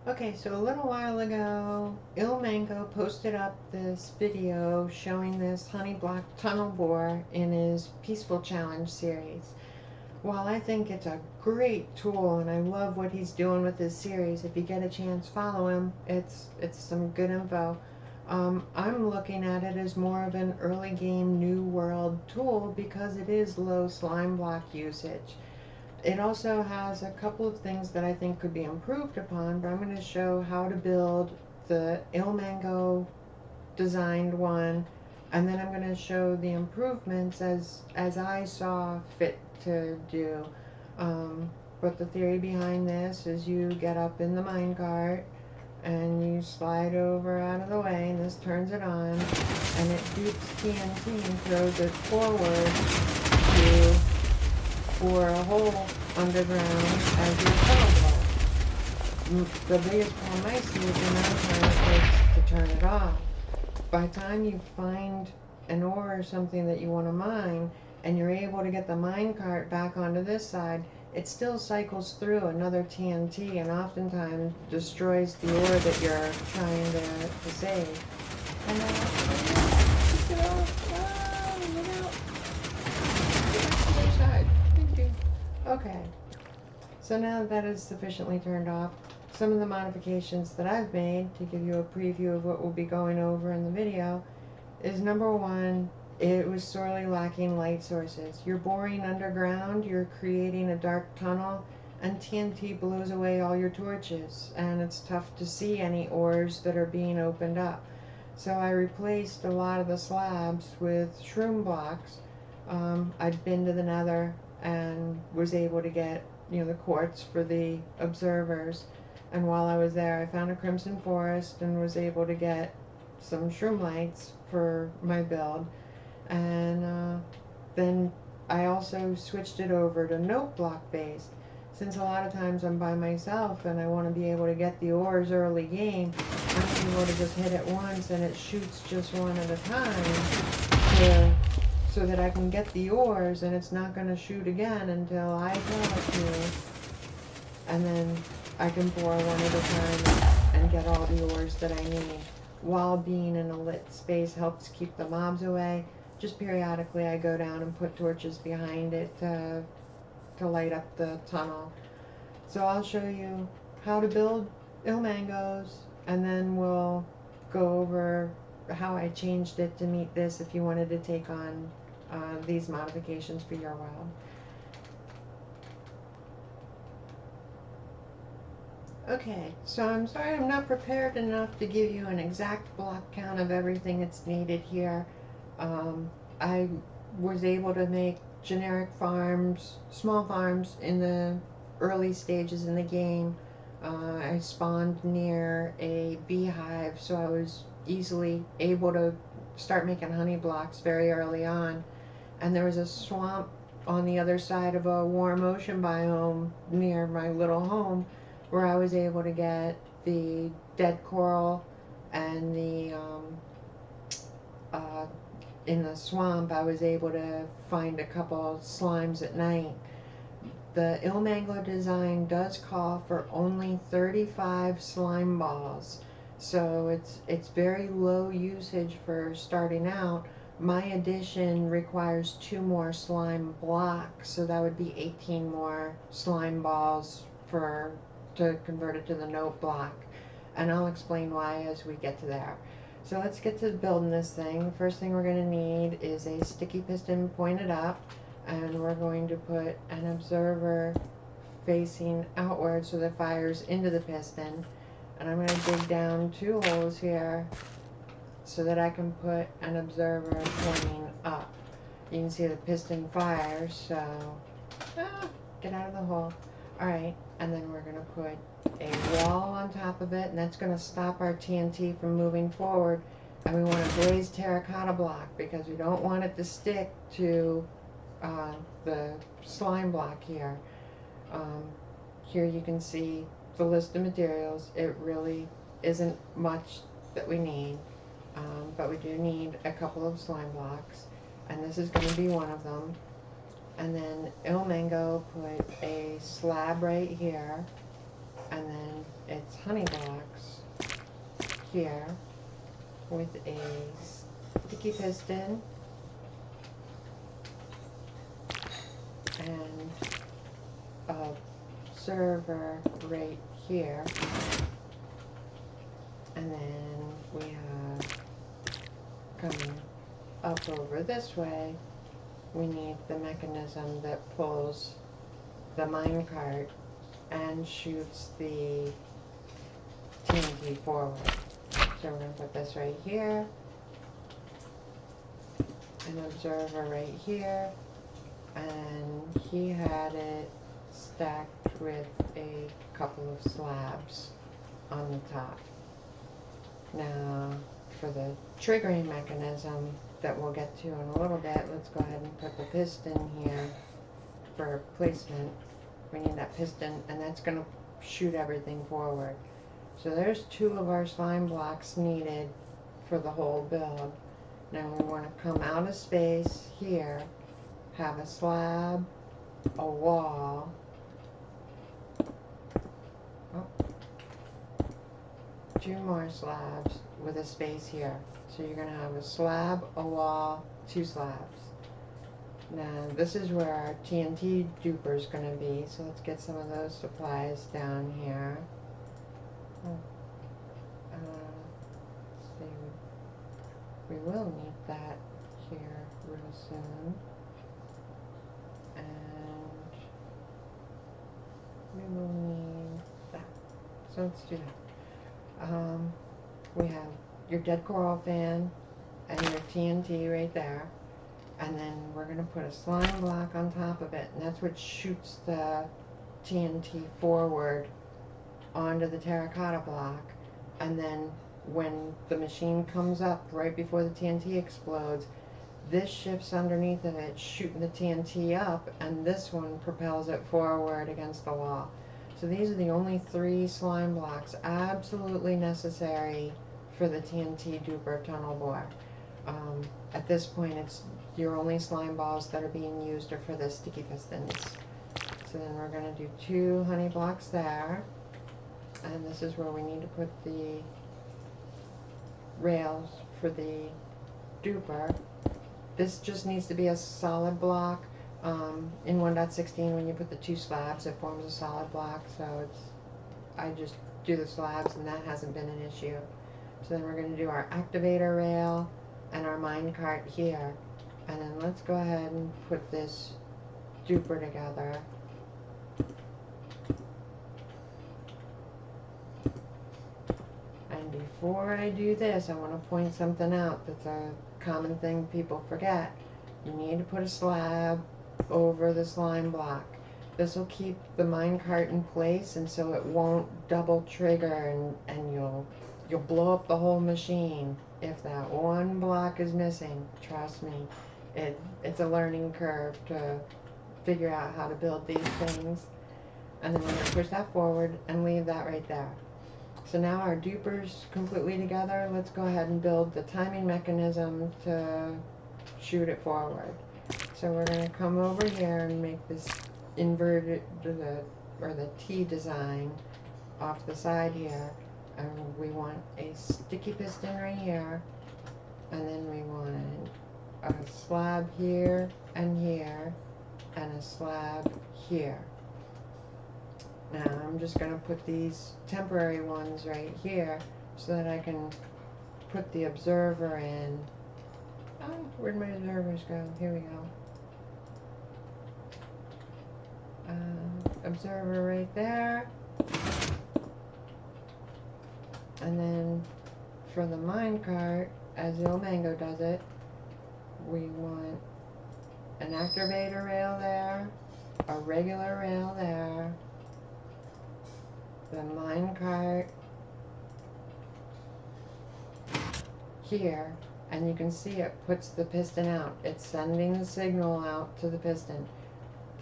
Okay, so a little while ago, Ilmango posted up this video showing this honey block tunnel bore in his Peaceful Challenge series. While I think it's a great tool and I love what he's doing with his series, if you get a chance, follow him. It's some good info. I'm looking at it as more of an early game new world tool because it is low slime block usage. It also has a couple of things that I think could be improved upon, but I'm going to show how to build the Ilmango designed one, and then I'm going to show the improvements as I saw fit to do. But the theory behind this is you get up in the minecart and you slide over out of the way, and this turns it on, and it shoots TNT and throws it forward to bore a hole underground as your tunnel. The biggest problem I see is the amount of time it takes to turn it off. By the time you find an ore or something that you want to mine, and you're able to get the mine cart back onto this side, it still cycles through another TNT and oftentimes destroys the ore that you're trying to save. And look out! Look out! Get back to the other side. Thank you. Okay, so now that that is sufficiently turned off, some of the modifications that I've made to give you a preview of what we'll be going over in the video is number one, it was sorely lacking light sources. You're boring underground, you're creating a dark tunnel, and TNT blows away all your torches, and it's tough to see any ores that are being opened up. So I replaced a lot of the slabs with shroom blocks. I'd been to the nether and was able to get the quartz for the observers, and while I was there I found a crimson forest and was able to get some shroom lights for my build. And then I also switched it over to note block based, since a lot of times I'm by myself and I want to be able to get the ores early game. I'm able to just hit it once and it shoots just one at a time so that I can get the ores, and it's not going to shoot again until I tell it to, and then I can pour one at a time and get all the ores that I need. While being in a lit space helps keep the mobs away. Just periodically I go down and put torches behind it to light up the tunnel. So I'll show you how to build Ilmangos, and then we'll go over how I changed it to meet this if you wanted to take on these modifications for your world. Okay, so I'm sorry I'm not prepared enough to give you an exact block count of everything that's needed here. I was able to make generic farms, small farms in the early stages in the game. I spawned near a beehive, so I was easily able to start making honey blocks very early on. And there was a swamp on the other side of a warm ocean biome near my little home where I was able to get the dead coral and in the swamp I was able to find a couple slimes at night. The Ilmango design does call for only 35 slime balls, so it's very low usage for starting out. My addition requires 2 more slime blocks, so that would be 18 more slime balls to convert it to the note block, and I'll explain why as we get to there. So let's get to building this thing. The first thing we're going to need is a sticky piston pointed up, and we're going to put an observer facing outward so that it fires into the piston. And I'm going to dig down 2 holes here so that I can put an observer pointing up. You can see the piston fires, so get out of the hole. Alright, and then we're going to put a wall on top of it, and that's going to stop our TNT from moving forward. And we want a glazed terracotta block because we don't want it to stick to the slime block here. Here you can see the list of materials. It really isn't much that we need, but we do need a couple of slime blocks, and this is going to be one of them. And then Ilmango put a slab right here, and then its honey blocks here with a sticky piston and a server right here, and then we have coming up over this way, we need the mechanism that pulls the minecart and shoots the TNT forward. So we're going to put this right here, an observer right here, and he had it stacked with a couple of slabs on the top. Now for the triggering mechanism that we'll get to in a little bit, let's go ahead and put the piston here for placement. We need that piston, and that's going to shoot everything forward. So there's 2 of our slime blocks needed for the whole build. Now we want to come out of space here, have a slab, a wall, oh, 2 more slabs with a space here. So you're going to have a slab, a wall, 2 slabs. Now this is where our TNT duper is going to be, so let's get some of those supplies down here. Let's see, we will need that here real soon, and we will need that. So let's do that. We have your dead coral fan and your TNT right there. And then we're going to put a slime block on top of it, and that's what shoots the TNT forward onto the terracotta block. And then when the machine comes up right before the TNT explodes, this shifts underneath of it, shooting the TNT up, and this one propels it forward against the wall. So these are the only 3 slime blocks absolutely necessary for the TNT duper tunnel bore. At this point, it's your only slime balls that are being used are for the sticky pistons. So then we're going to do 2 honey blocks there, and this is where we need to put the rails for the duper. This just needs to be a solid block. In 1.16, when you put the 2 slabs, it forms a solid block, so I just do the slabs, and that hasn't been an issue. So then we're going to do our activator rail and our minecart here, and then let's go ahead and put this duper together. And before I do this, I want to point something out that's a common thing people forget. You need to put a slab over the slime block. This will keep the minecart in place, and so it won't double trigger, and you'll blow up the whole machine if that one block is missing. Trust me, it's a learning curve to figure out how to build these things. And then we're going to push that forward and leave that right there. So now our duper's completely together. Let's go ahead and build the timing mechanism to shoot it forward. So we're going to come over here and make this inverted, or the T design off the side here. And we want a sticky piston right here, and then we want a slab here and here, and a slab here. Now I'm just going to put these temporary ones right here so that I can put the observer in. Oh, where'd my observers go? Here we go. Observer right there. And then for the minecart, as Ilmango does it, we want an activator rail there, a regular rail there, the minecart here, and you can see it puts the piston out. It's sending the signal out to the piston.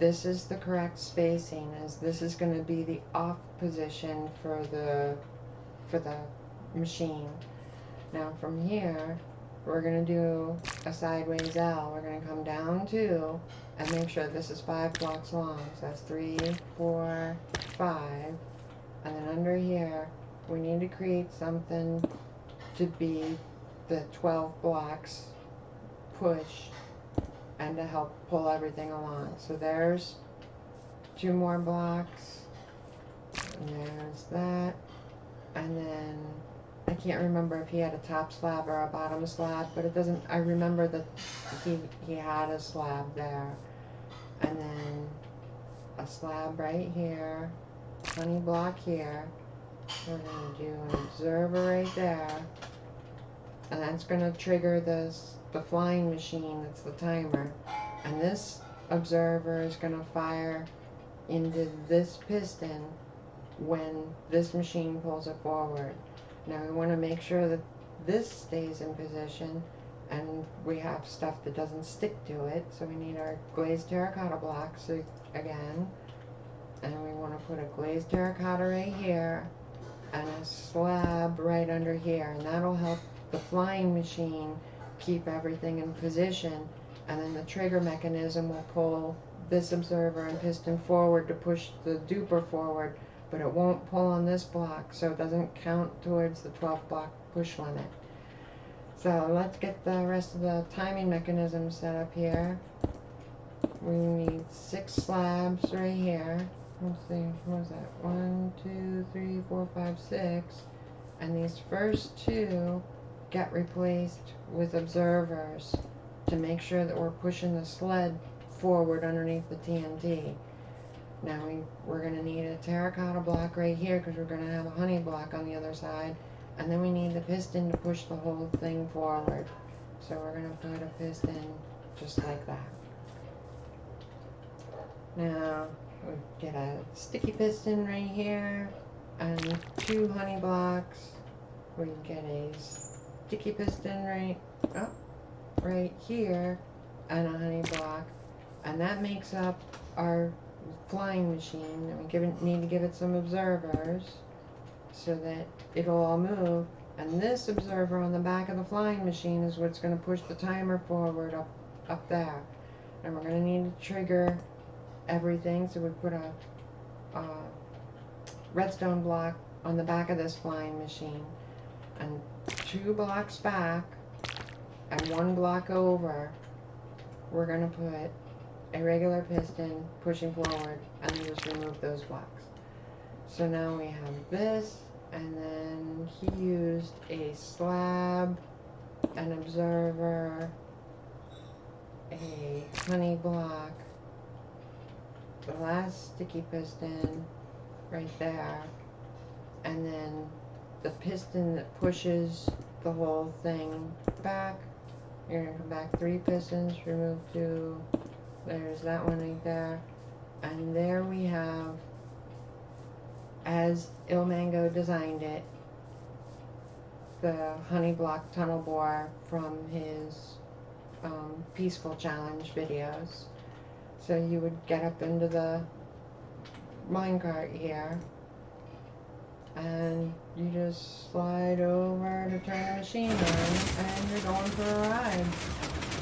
This is the correct spacing, as this is going to be the off position for the machine. Now from here, we're going to do a sideways L. We're going to come down 2 and make sure this is 5 blocks long. So that's 3, 4, 5. And then under here, we need to create something to be the 12 blocks push and to help pull everything along. So there's 2 more blocks, and there's that, and then I can't remember if he had a top slab or a bottom slab, but it doesn't, I remember that he had a slab there, and then a slab right here, honey block here. We're going to do an observer right there, and that's going to trigger the flying machine. That's the timer, and this observer is going to fire into this piston when this machine pulls it forward. Now we want to make sure that this stays in position, and we have stuff that doesn't stick to it, so we need our glazed terracotta blocks again, and we want to put a glazed terracotta right here and a slab right under here, and that'll help the flying machine keep everything in position, and then the trigger mechanism will pull this observer and piston forward to push the duper forward, but it won't pull on this block, so it doesn't count towards the 12 block push limit. So let's get the rest of the timing mechanism set up here. We need 6 slabs right here. Let's see, what was that? 1, 2, 3, 4, 5, 6. And these first 2 get replaced with observers to make sure that we're pushing the sled forward underneath the TNT. Now we're going to need a terracotta block right here because we're going to have a honey block on the other side. And then we need the piston to push the whole thing forward. So we're going to put a piston just like that. Now we get a sticky piston right here and 2 honey blocks. We get a sticky piston right here and a honey block. And that makes up our flying machine, and we need to give it some observers so that it'll all move. And this observer on the back of the flying machine is what's going to push the timer forward up there. And we're going to need to trigger everything, so we put a redstone block on the back of this flying machine, and 2 blocks back and 1 block over we're going to put a regular piston pushing forward, and then just remove those blocks. So now we have this, and then he used a slab, an observer, a honey block, the last sticky piston right there, and then the piston that pushes the whole thing back. You're going to come back 3 pistons, remove 2. There's that one right there. And there we have, as Ilmango designed it, the honey block tunnel bore from his Peaceful Challenge videos. So you would get up into the minecart here, and you just slide over to turn the machine on, and you're going for a ride.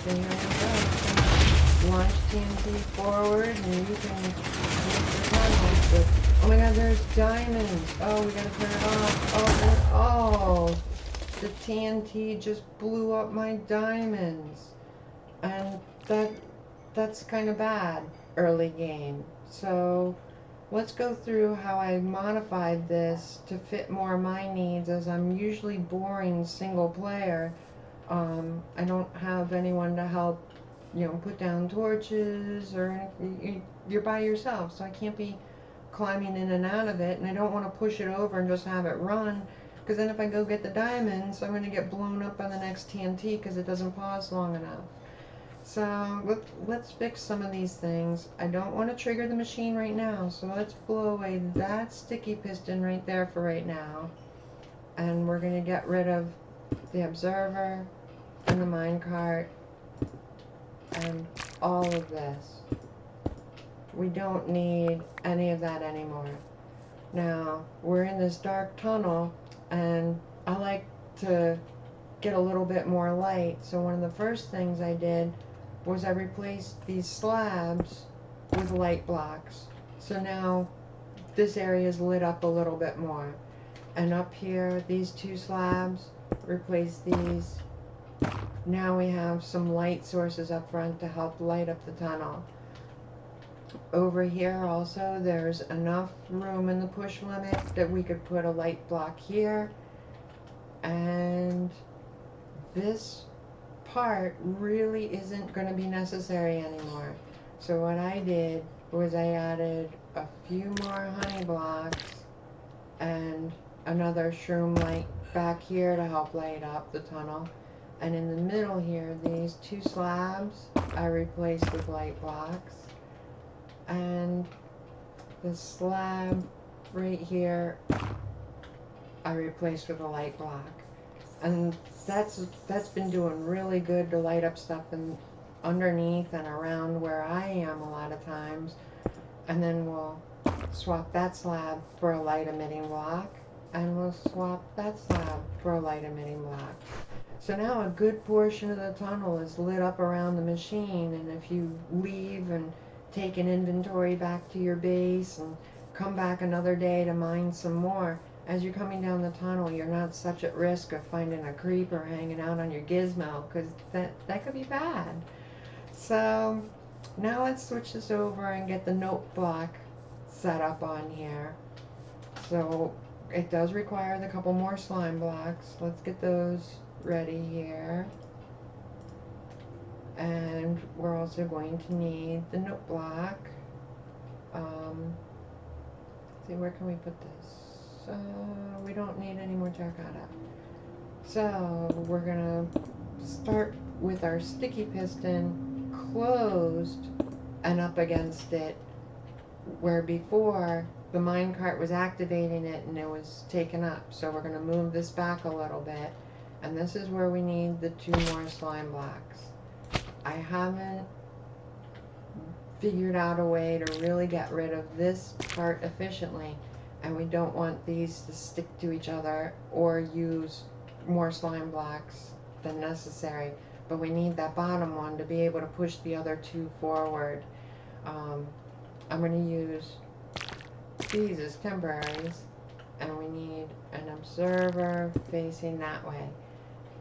So here we go. Launch TNT forward, and you can use the tunnels. But, oh my God, there's diamonds. Oh, we gotta turn it off. Oh, the TNT just blew up my diamonds, and that's kind of bad early game. So let's go through how I modified this to fit more of my needs, as I'm usually boring single player. I don't have anyone to help, put down torches or anything. You're by yourself, so I can't be climbing in and out of it, and I don't want to push it over and just have it run, because then if I go get the diamonds, I'm going to get blown up by the next TNT because it doesn't pause long enough. So let's fix some of these things. I don't want to trigger the machine right now, so let's blow away that sticky piston right there for right now. And we're going to get rid of the observer and the minecart and all of this. We don't need any of that anymore. Now, we're in this dark tunnel, and I like to get a little bit more light, so one of the first things I did was I replaced these slabs with light blocks. So now this area is lit up a little bit more. And up here, these two slabs, replace these. Now we have some light sources up front to help light up the tunnel. Over here also, there's enough room in the push limit that we could put a light block here. And this part really isn't going to be necessary anymore. So what I did was I added a few more honey blocks and another shroom light back here to help light up the tunnel. And in the middle here, these two slabs I replaced with light blocks. And the slab right here I replaced with a light block. And that's been doing really good to light up stuff underneath and around where I am a lot of times. And then we'll swap that slab for a light emitting block, and we'll swap that slab for a light emitting block. So now a good portion of the tunnel is lit up around the machine, and if you leave and take an inventory back to your base and come back another day to mine some more, as you're coming down the tunnel, you're not such at risk of finding a creeper hanging out on your gizmo, because that could be bad. So now let's switch this over and get the note block set up on here. So it does require the couple more slime blocks. Let's get those ready here. And we're also going to need the note block. See, where can we put this? We don't need any more terracotta. So we're gonna start with our sticky piston closed and up against it, where before the minecart was activating it and it was taken up. So we're gonna move this back a little bit, and this is where we need the two more slime blocks. I haven't figured out a way to really get rid of this part efficiently, and we don't want these to stick to each other or use more slime blocks than necessary, but we need that bottom one to be able to push the other two forward. I'm going to use these as temporaries, and we need an observer facing that way.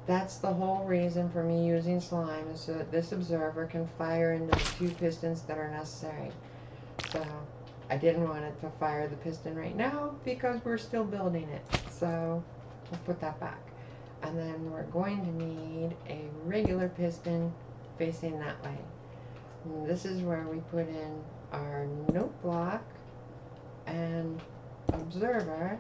That's the whole reason for me using slime, is so that this observer can fire into the two pistons that are necessary. So I didn't want it to fire the piston right now because we're still building it. So we'll put that back. And then we're going to need a regular piston facing that way. And this is where we put in our note block and observer.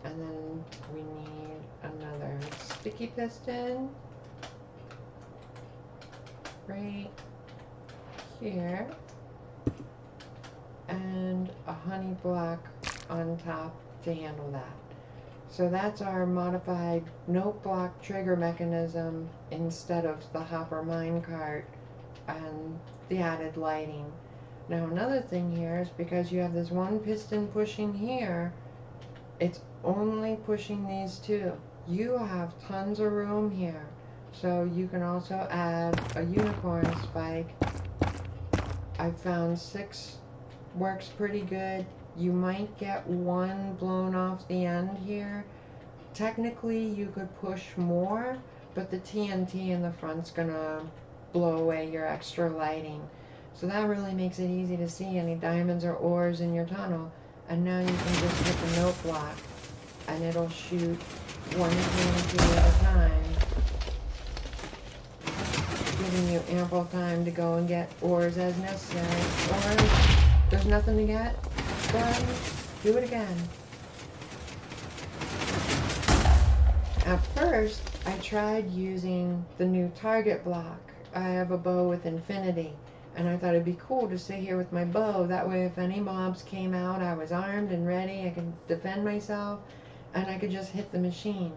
And then we need another sticky piston right here, and a honey block on top to handle that. So that's our modified note block trigger mechanism instead of the hopper minecart and the added lighting. Now another thing here is, because you have this one piston pushing here, it's only pushing these two. You have tons of room here, so you can also add a unicorn spike. I found 6 works pretty good. You might get one blown off the end here. Technically you could push more, but the TNT in the front's gonna blow away your extra lighting. So that really makes it easy to see any diamonds or ores in your tunnel. And now you can just hit the note block and it'll shoot one TNT at a time, giving you ample time to go and get ores as necessary. Or there's nothing to get, then do it again. At first, I tried using the new target block. I have a bow with infinity, and I thought it'd be cool to sit here with my bow. That way, if any mobs came out, I was armed and ready. I could defend myself, and I could just hit the machine.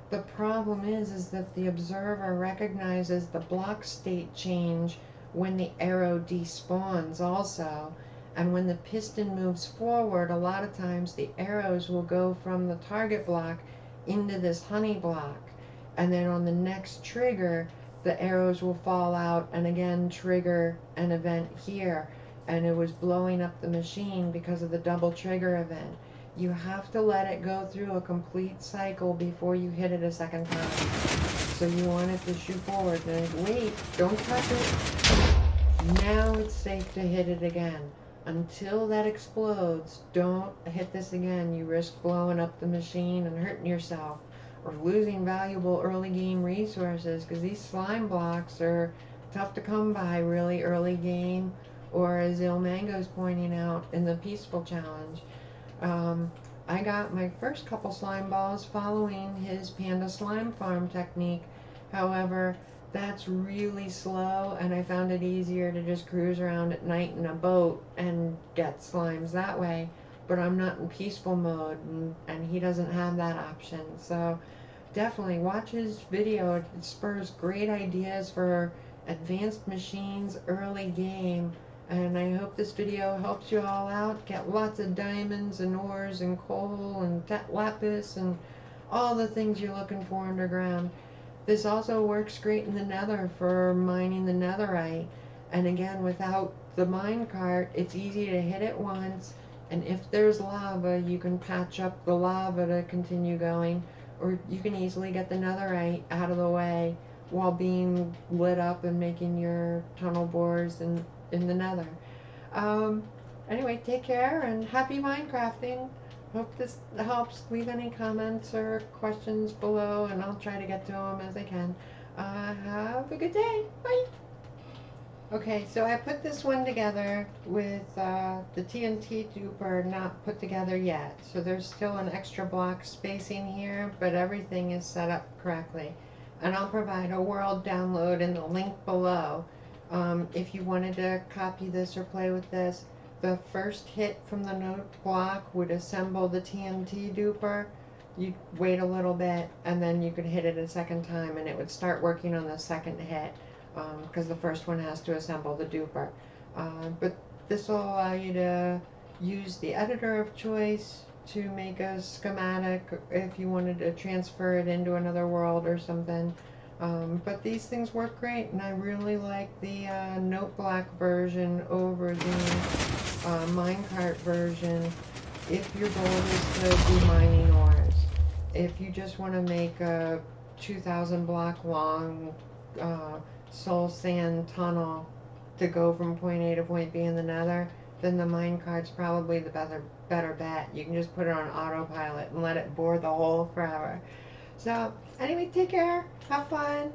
The problem is that the observer recognizes the block state change when the arrow despawns also. And when the piston moves forward, a lot of times the arrows will go from the target block into this honey block. And then on the next trigger, the arrows will fall out and again trigger an event here. and it was blowing up the machine because of the double trigger event. You have to let it go through a complete cycle before you hit it a second time. So you want it to shoot forward. And wait, don't touch it. Now it's safe to hit it again. Until that explodes, don't hit this again. You risk blowing up the machine and hurting yourself, or losing valuable early game resources, because these slime blocks are tough to come by really early game, or as Ilmango's pointing out in the Peaceful Challenge. I got my first couple slime balls following his Panda Slime Farm technique. However, that's really slow, and I found it easier to just cruise around at night in a boat and get slimes that way. But I'm not in peaceful mode, and he doesn't have that option. So definitely watch his video. It spurs great ideas for advanced machines, early game. And I hope this video helps you all out. Get lots of diamonds and ores and coal and lapis and all the things you're looking for underground. This also works great in the nether for mining the netherite. And again, without the minecart, it's easy to hit it once. And if there's lava, you can patch up the lava to continue going. Or you can easily get the netherite out of the way while being lit up and making your tunnel bores and in the nether. Anyway, take care and happy Minecrafting. Hope this helps. Leave any comments or questions below, and I'll try to get to them as I can. Have a good day. Bye. Okay, so I put this one together with the TNT duper not put together yet. So there's still an extra block spacing here, but everything is set up correctly. And I'll provide a world download in the link below. If you wanted to copy this or play with this, the first hit from the note block would assemble the TNT duper. You'd wait a little bit, and then you could hit it a second time, and it would start working on the second hit, because the first one has to assemble the duper. But this will allow you to use the editor of choice to make a schematic if you wanted to transfer it into another world or something. But these things work great, and I really like the note block version over the minecart version if your goal is to do mining ores. If you just want to make a 2,000 block long soul sand tunnel to go from point A to point B in the nether, then the minecart's probably the better bet. You can just put it on autopilot and let it bore the hole forever. So anyway, take care, have fun.